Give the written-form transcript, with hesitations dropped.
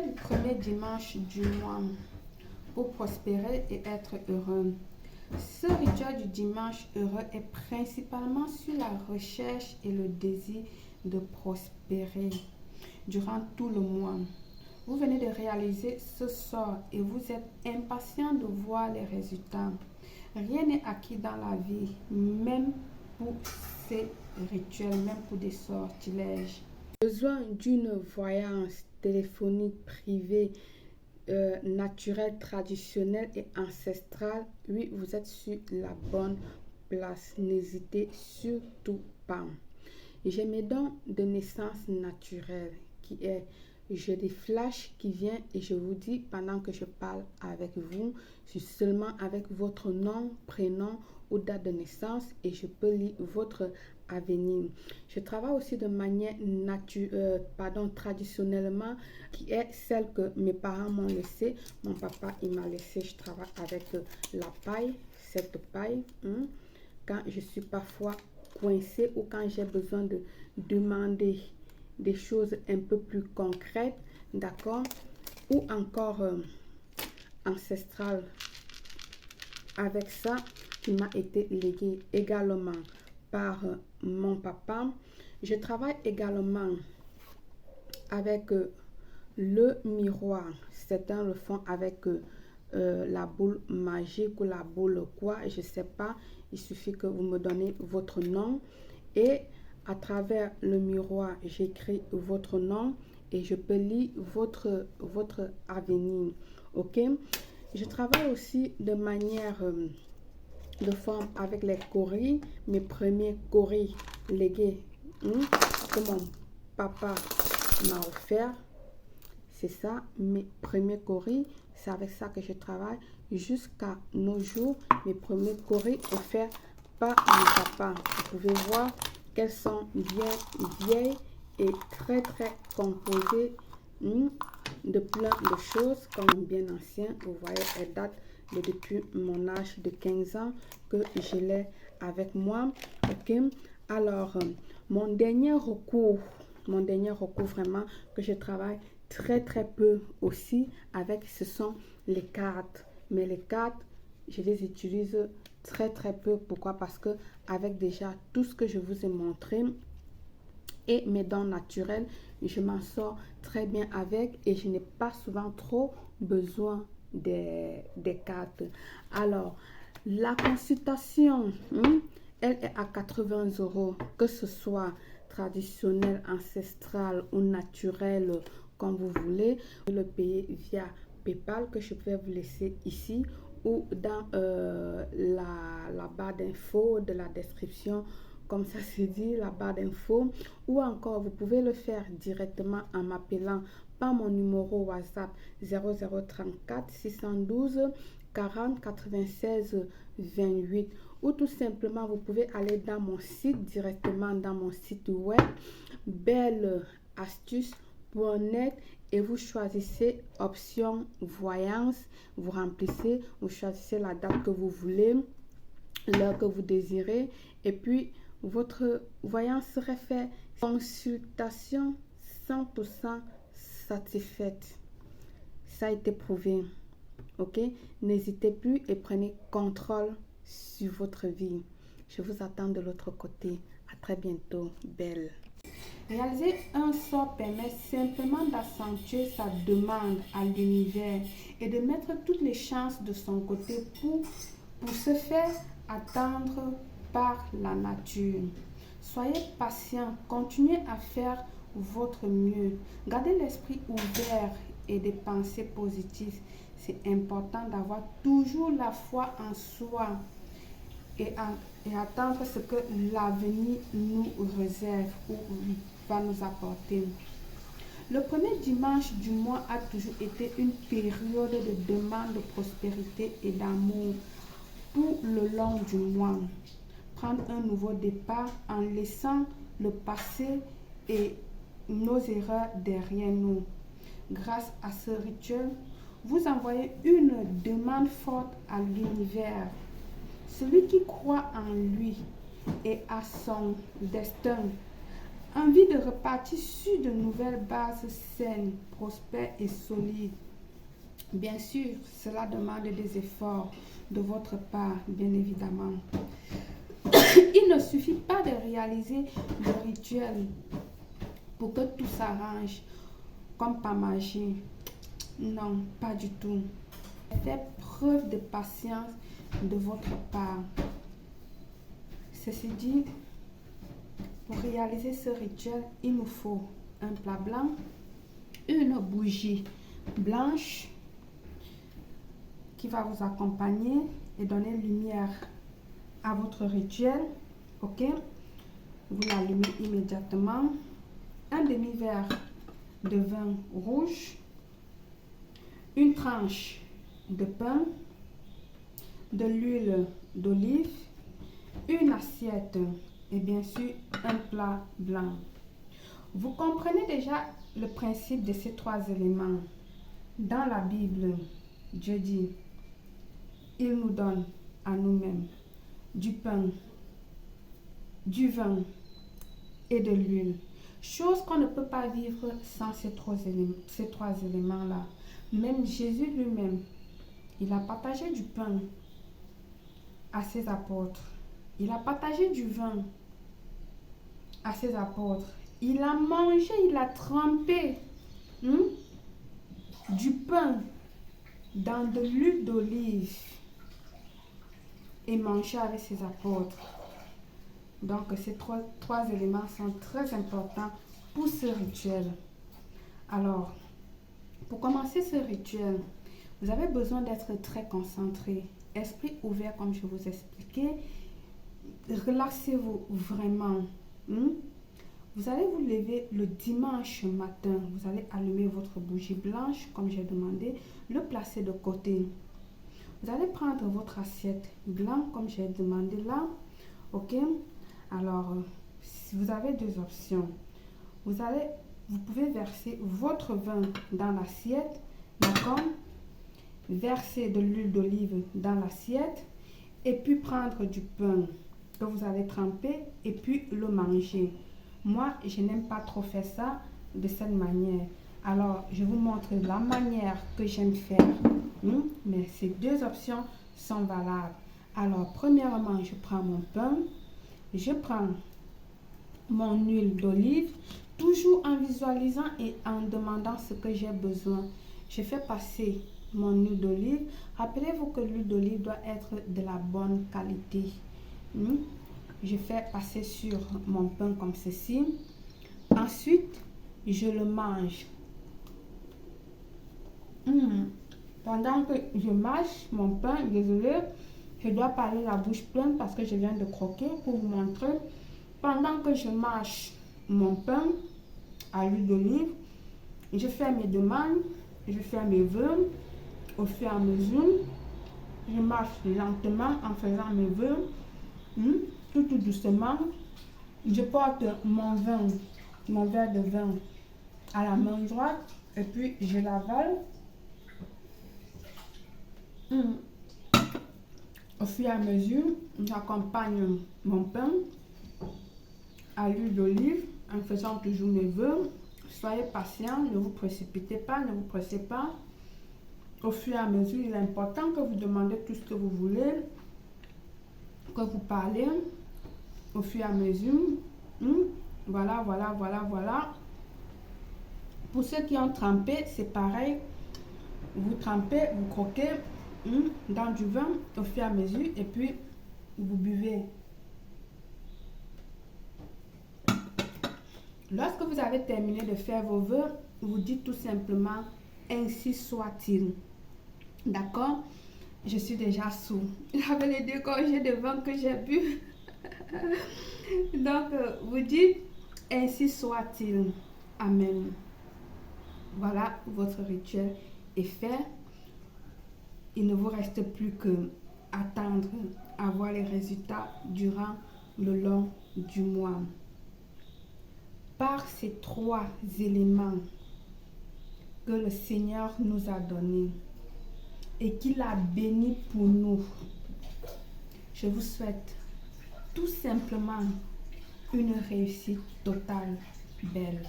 Le premier dimanche du mois pour prospérer et être heureux. Ce rituel du dimanche heureux est principalement sur la recherche et le désir de prospérer durant tout le mois. Vous venez de réaliser ce sort et vous êtes impatient de voir les résultats. Rien n'est acquis dans la vie, même pour ces rituels, même pour des sortilèges. Besoin d'une voyance téléphonique privée, naturelle, traditionnelle et ancestrale. Oui, vous êtes sur la bonne place. N'hésitez surtout pas. J'ai mes dons de naissance naturelle qui est, j'ai des flashs qui viennent et je vous dis pendant que je parle avec vous, je suis seulement avec votre nom, prénom ou date de naissance et je peux lire votre avenir. Je travaille aussi de manière traditionnellement qui est celle que mes parents m'ont laissée. Mon papa, il m'a laissé, je travaille avec la paille, cette paille. Quand je suis parfois coincée ou quand j'ai besoin de demander des choses un peu plus concrètes, d'accord, ou encore ancestrales. Avec ça, qui m'a été légué également par mon papa. Je travaille également avec le miroir. Certains le font avec la boule magique ou la boule quoi, je ne sais pas. Il suffit que vous me donnez votre nom et à travers le miroir, j'écris votre nom et je peux lire votre avenir. Ok? Je travaille aussi de manière de forme avec les coris, mes premiers coris légués que mon papa m'a offert. C'est ça, mes premiers coris, c'est avec ça que je travaille jusqu'à nos jours. Mes premiers coris offerts par mon papa. Vous pouvez voir qu'elles sont bien vieilles et très composées de plein de choses comme bien anciennes. Vous voyez, elles datent depuis mon âge de 15 ans que je l'ai avec moi. Ok, alors mon dernier recours vraiment que je travaille très peu aussi avec, ce sont les cartes. Mais les cartes, je les utilise très peu. Pourquoi? Parce que avec déjà tout ce que je vous ai montré et mes dons naturels, je m'en sors très bien avec et je n'ai pas souvent trop besoin des cartes. Alors, la consultation, elle est à 80 €, que ce soit traditionnel, ancestral ou naturel, comme vous voulez. Vous le payer via PayPal que je peux vous laisser ici ou dans la barre d'infos de la description, comme ça se dit, la barre d'infos, ou encore vous pouvez le faire directement en m'appelant par mon numéro WhatsApp 0034 612 40 96 28, ou tout simplement vous pouvez aller dans mon site, directement dans mon site web belleastuce.net et vous choisissez option voyance, vous remplissez, vous choisissez la date que vous voulez, l'heure que vous désirez et puis votre voyance serait faite. Consultation 100% satisfaite. Ça a été prouvé. Ok? N'hésitez plus et prenez contrôle sur votre vie. Je vous attends de l'autre côté. À très bientôt. Belle. Réaliser un sort permet simplement d'accentuer sa demande à l'univers et de mettre toutes les chances de son côté pour se faire attendre par la nature. Soyez patient, continuez à faire votre mieux. Gardez l'esprit ouvert et des pensées positives. C'est important d'avoir toujours la foi en soi et attendre ce que l'avenir nous réserve ou va nous apporter. Le premier dimanche du mois a toujours été une période de demande de prospérité et d'amour. Pour le long du mois, prendre un nouveau départ en laissant le passé et nos erreurs derrière nous. Grâce à ce rituel, vous envoyez une demande forte à l'univers. Celui qui croit en lui et à son destin envie de repartir sur de nouvelles bases saines, prospères et solides. Bien sûr, cela demande des efforts de votre part, bien évidemment. Il ne suffit pas de réaliser le rituel pour que tout s'arrange comme par magie. Non, pas du tout. Faites preuve de patience de votre part. Ceci dit, pour réaliser ce rituel, il nous faut un plat blanc, une bougie blanche qui va vous accompagner et donner lumière à votre rituel. Ok, vous l'allumez immédiatement. Un demi-verre de vin rouge, une tranche de pain, de l'huile d'olive, une assiette et bien sûr un plat blanc. Vous comprenez déjà le principe de ces trois éléments. Dans la Bible, Dieu dit, il nous donne à nous-mêmes du pain, du vin et de l'huile. Chose qu'on ne peut pas vivre sans ces trois éléments-là. Même Jésus lui-même, il a partagé du pain à ses apôtres. Il a partagé du vin à ses apôtres. Il a mangé, il a trempé du pain dans de l'huile d'olive et mangé avec ses apôtres. Donc, ces trois éléments sont très importants pour ce rituel. Alors, pour commencer ce rituel, vous avez besoin d'être très concentré, esprit ouvert comme je vous expliquais. Relaxez-vous vraiment. Vous allez vous lever le dimanche matin. Vous allez allumer votre bougie blanche comme j'ai demandé, le placer de côté. Vous allez prendre votre assiette blanche comme j'ai demandé là. Ok? Alors, si vous avez deux options. Vous pouvez verser votre vin dans l'assiette, d'accord? Verser de l'huile d'olive dans l'assiette et puis prendre du pain que vous allez tremper et puis le manger. Moi, je n'aime pas trop faire ça de cette manière. Alors, je vous montre la manière que j'aime faire. Mais ces deux options sont valables. Alors, premièrement, je prends mon pain. Je prends mon huile d'olive, toujours en visualisant et en demandant ce que j'ai besoin. Je fais passer mon huile d'olive. Rappelez-vous que l'huile d'olive doit être de la bonne qualité. Je fais passer sur mon pain comme ceci. Ensuite, je le mange. Pendant que je mâche mon pain, désolé, je dois parler la bouche pleine parce que je viens de croquer pour vous montrer. Pendant que je mâche mon pain à l'huile d'olive, je fais mes demandes, je fais mes vœux au fur et à mesure. Je marche lentement en faisant mes vœux, tout doucement. Je porte mon verre de vin à la main droite et puis je l'avale. Au fur et à mesure, j'accompagne mon pain à l'huile d'olive en faisant toujours mes vœux. Soyez patient, ne vous précipitez pas, ne vous pressez pas. Au fur et à mesure, il est important que vous demandez tout ce que vous voulez, que vous parlez au fur et à mesure. Voilà. Pour ceux qui ont trempé, c'est pareil. Vous trempez, vous croquez dans du vin au fur et à mesure et puis vous buvez. Lorsque vous avez terminé de faire vos vœux, vous dites tout simplement « Ainsi soit-il ». D'accord? Je suis déjà sous. J'avais les 2 gorgées de vin que j'ai bu. Donc, vous dites « Ainsi soit-il ». Amen. Voilà, votre rituel est fait. Il ne vous reste plus que attendre à voir les résultats durant le long du mois. Par ces 3 éléments que le Seigneur nous a donnés et qu'il a bénis pour nous, je vous souhaite tout simplement une réussite totale. Belle.